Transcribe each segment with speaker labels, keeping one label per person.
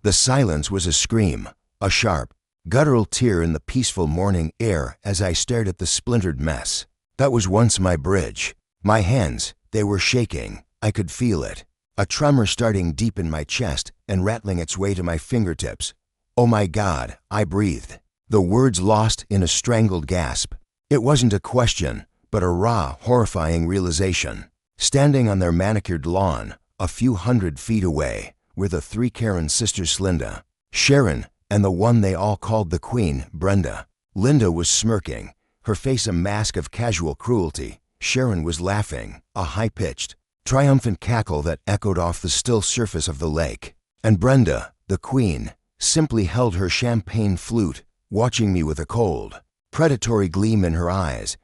Speaker 1: The silence was a scream, a sharp, guttural tear in the peaceful morning air as I stared at the splintered mess. That was once my bridge. My hands, they were shaking. I could feel it. A tremor starting deep in my chest and rattling its way to my fingertips. "Oh my God," I breathed, the words lost in a strangled gasp. It wasn't a question, but a raw, horrifying realization. Standing on their manicured lawn, a few 100 feet away, were the 3 Karen sisters, Linda, Sharon, and the one they all called the Queen, Brenda. Linda was smirking, her face a mask of casual cruelty. Sharon was laughing, a high-pitched, triumphant cackle that echoed off the still surface of the lake. And Brenda, the Queen, simply held her champagne flute, watching me with a cold, predatory gleam in her eyes.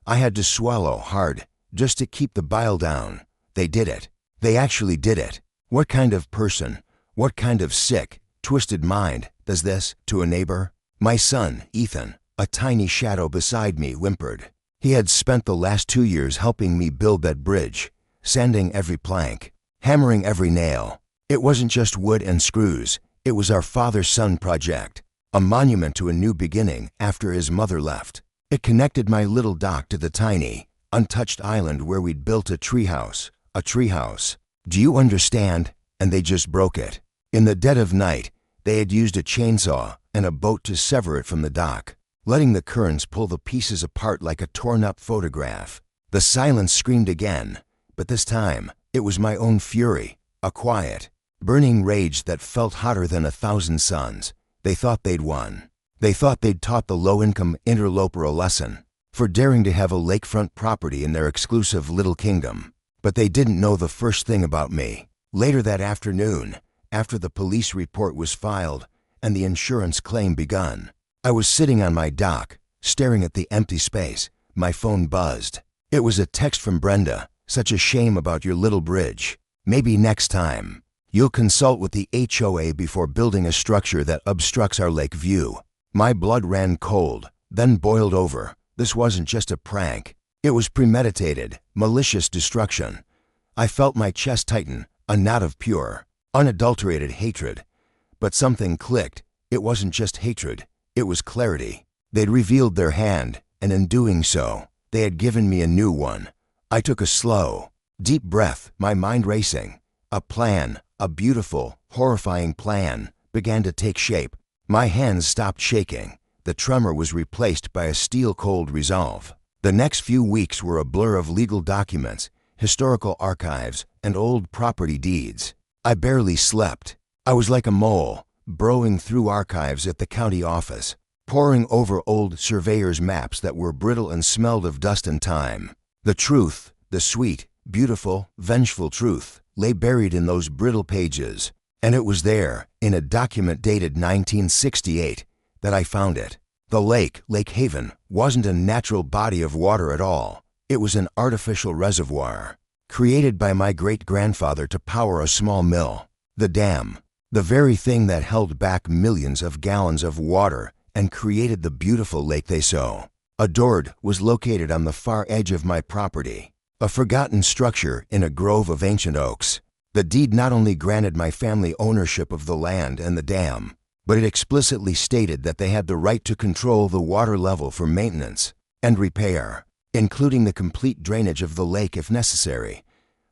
Speaker 1: I had to swallow hard, just to keep the bile down. They did it. They actually did it. What kind of person, what kind of sick, twisted mind does this to a neighbor? My son, Ethan, a tiny shadow beside me, whimpered. He had spent the last 2 years helping me build that bridge, sanding every plank, hammering every nail. It wasn't just wood and screws. It was our father-son project, a monument to a new beginning after his mother left. It connected my little dock to the tiny, untouched island where we'd built a treehouse. A treehouse. Do you understand? And they just broke it. In the dead of night, they had used a chainsaw and a boat to sever it from the dock, letting the currents pull the pieces apart like a torn-up photograph. The silence screamed again, but this time it was my own fury, a quiet, burning rage that felt hotter than 1,000 suns. They thought they'd won. They thought they'd taught the low-income interloper a lesson for daring to have a lakefront property in their exclusive little kingdom. But they didn't know the first thing about me. Later that afternoon, after the police report was filed and the insurance claim begun, I was sitting on my dock, staring at the empty space. My phone buzzed. It was a text from Brenda. "Such a shame about your little bridge. Maybe next time you'll consult with the HOA before building a structure that obstructs our lake view." My blood ran cold, then boiled over. This wasn't just a prank. It was premeditated, malicious destruction. I felt my chest tighten, a knot of pure, unadulterated hatred. But something clicked. It wasn't just hatred. It was clarity. They'd revealed their hand, and in doing so, they had given me a new one. I took a slow, deep breath, my mind racing. A plan, a beautiful, horrifying plan, began to take shape. My hands stopped shaking. The tremor was replaced by a steel-cold resolve. The next few weeks were a blur of legal documents, historical archives, and old property deeds. I barely slept. I was like a mole, burrowing through archives at the county office, poring over old surveyor's maps that were brittle and smelled of dust and time. The truth, the sweet, beautiful, vengeful truth, lay buried in those brittle pages. And it was there, in a document dated 1968, that I found it. The lake, Lake Haven, wasn't a natural body of water at all. It was an artificial reservoir, created by my great-grandfather to power a small mill. The dam, the very thing that held back millions of gallons of water and created the beautiful lake they so adored, was located on the far edge of my property, a forgotten structure in a grove of ancient oaks. The deed not only granted my family ownership of the land and the dam, but it explicitly stated that they had the right to control the water level for maintenance and repair, including the complete drainage of the lake if necessary.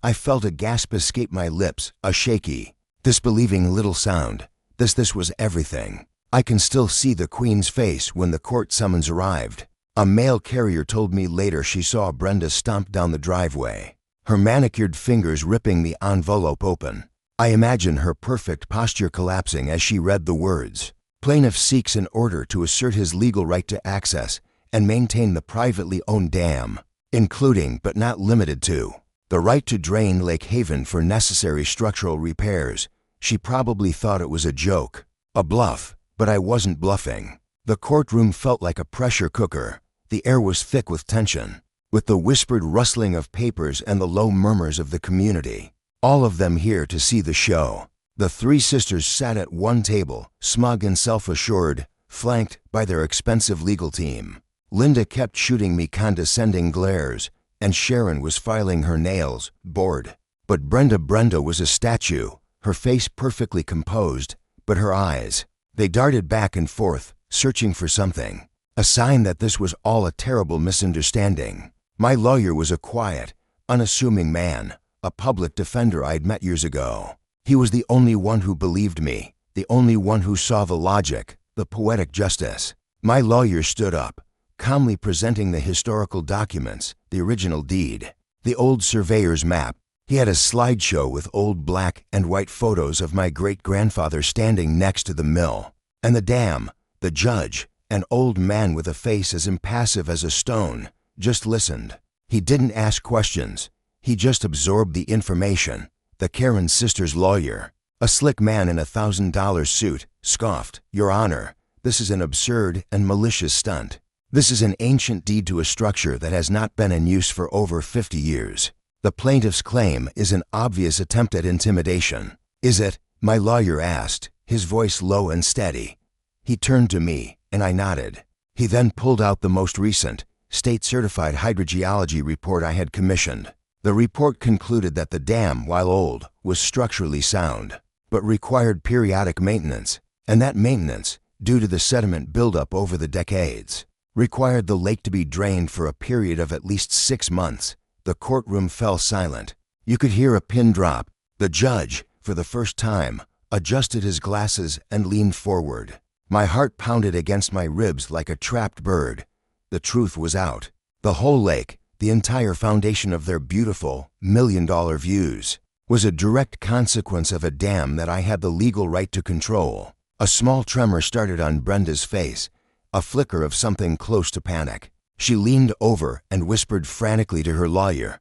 Speaker 1: I felt a gasp escape my lips, a shaky, disbelieving little sound. This was everything. I can still see the Queen's face when the court summons arrived. A mail carrier told me later she saw Brenda stomp down the driveway, her manicured fingers ripping the envelope open. I imagine her perfect posture collapsing as she read the words. Plaintiff seeks an order to assert his legal right to access and maintain the privately owned dam, including but not limited to the right to drain Lake Haven for necessary structural repairs. She probably thought it was a joke, a bluff, but I wasn't bluffing. The courtroom felt like a pressure cooker. The air was thick with tension, with the whispered rustling of papers and the low murmurs of the community. All of them here to see the show. The 3 sisters sat at one table, smug and self-assured, flanked by their expensive legal team. Linda kept shooting me condescending glares, and Sharon was filing her nails, bored. But Brenda was a statue, her face perfectly composed, but her eyes, they darted back and forth, searching for something. A sign that this was all a terrible misunderstanding. My lawyer was a quiet, unassuming man, a public defender I'd met years ago. He was the only one who believed me, the only one who saw the logic, the poetic justice. My lawyer stood up, calmly presenting the historical documents, the original deed, the old surveyor's map. He had a slideshow with old black and white photos of my great-grandfather standing next to the mill. And the dam, the judge, an old man with a face as impassive as a stone, just listened. He didn't ask questions. He just absorbed the information. The Karen sisters' lawyer, a slick man in a $1,000 suit, scoffed, "Your Honor, this is an absurd and malicious stunt. This is an ancient deed to a structure that has not been in use for over 50 years. The plaintiff's claim is an obvious attempt at intimidation." "Is it?" my lawyer asked, his voice low and steady. He turned to me, and I nodded. He then pulled out the most recent, state-certified hydrogeology report I had commissioned. The report concluded that the dam, while old, was structurally sound, but required periodic maintenance, and that maintenance, due to the sediment buildup over the decades, required the lake to be drained for a period of at least 6 months. The courtroom fell silent. You could hear a pin drop. The judge, for the first time, adjusted his glasses and leaned forward. My heart pounded against my ribs like a trapped bird. The truth was out. The whole lake, the entire foundation of their beautiful, million-dollar views, was a direct consequence of a dam that I had the legal right to control. A small tremor started on Brenda's face, a flicker of something close to panic. She leaned over and whispered frantically to her lawyer.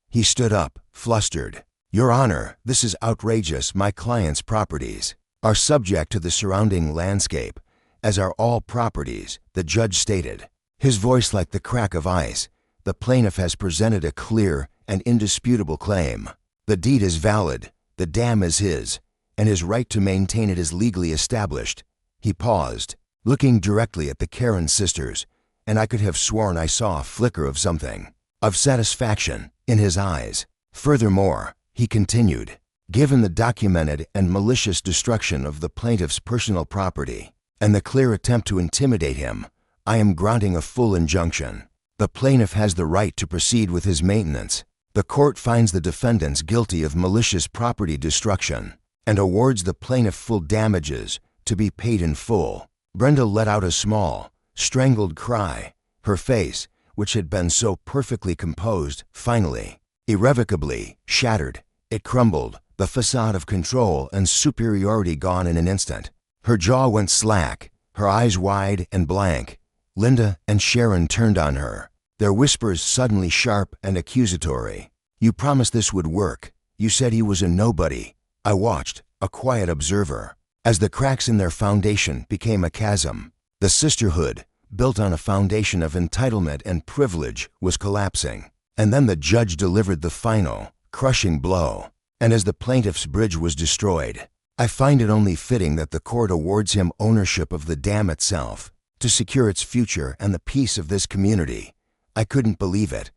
Speaker 1: He stood up, flustered. "Your Honor, this is outrageous. My client's properties are subject to the surrounding landscape, as are all properties," the judge stated, his voice like the crack of ice. "The plaintiff has presented a clear and indisputable claim. The deed is valid, the dam is his, and his right to maintain it is legally established." He paused, looking directly at the Karen sisters, and I could have sworn I saw a flicker of something, of satisfaction, in his eyes. "Furthermore," he continued, "given the documented and malicious destruction of the plaintiff's personal property, and the clear attempt to intimidate him, I am granting a full injunction. The plaintiff has the right to proceed with his maintenance. The court finds the defendants guilty of malicious property destruction, and awards the plaintiff full damages, to be paid in full." Brenda let out a small, strangled cry. Her face, which had been so perfectly composed, finally, irrevocably, shattered. It crumbled, the facade of control and superiority gone in an instant. Her jaw went slack, her eyes wide and blank. Linda and Sharon turned on her, their whispers suddenly sharp and accusatory. "You promised this would work. You said he was a nobody." I watched, a quiet observer, as the cracks in their foundation became a chasm. The sisterhood, built on a foundation of entitlement and privilege, was collapsing. And then the judge delivered the final, crushing blow. And as the plaintiff's bridge was destroyed, I find it only fitting that the court awards him ownership of the dam itself, to secure its future and the peace of this community. I couldn't believe it.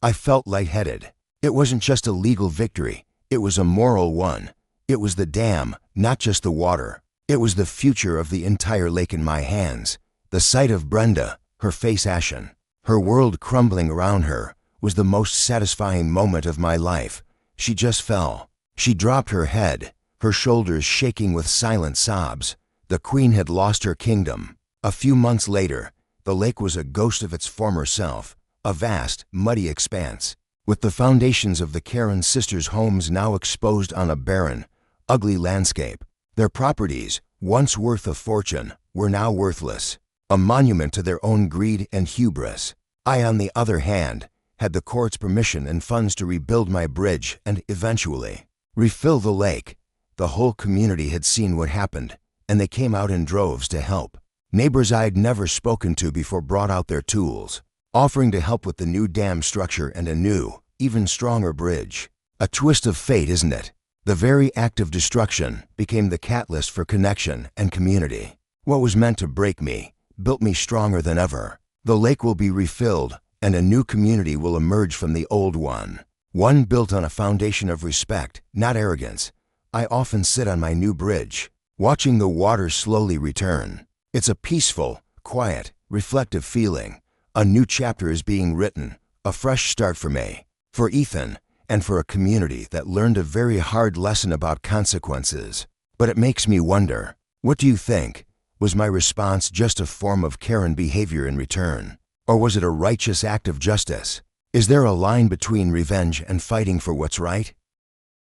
Speaker 1: I felt lightheaded. It wasn't just a legal victory, it was a moral one. It was the dam, not just the water. It was the future of the entire lake in my hands. The sight of Brenda, her face ashen, her world crumbling around her, was the most satisfying moment of my life. She just fell. She dropped her head, her shoulders shaking with silent sobs. The queen had lost her kingdom. A few months later, the lake was a ghost of its former self, a vast, muddy expanse, with the foundations of the Karen sisters' homes now exposed on a barren, ugly landscape. Their properties, once worth a fortune, were now worthless, a monument to their own greed and hubris. I, on the other hand, had the court's permission and funds to rebuild my bridge and, eventually, refill the lake. The whole community had seen what happened, and they came out in droves to help. Neighbors I'd never spoken to before brought out their tools, offering to help with the new dam structure and a new, even stronger bridge. A twist of fate, isn't it? The very act of destruction became the catalyst for connection and community. What was meant to break me built me stronger than ever. The lake will be refilled, and a new community will emerge from the old one. One built on a foundation of respect, not arrogance. I often sit on my new bridge, watching the water slowly return. It's a peaceful, quiet, reflective feeling. A new chapter is being written, a fresh start for me, for Ethan, and for a community that learned a very hard lesson about consequences. But it makes me wonder, what do you think? Was my response just a form of Karen behavior in return? Or was it a righteous act of justice? Is there a line between revenge and fighting for what's right?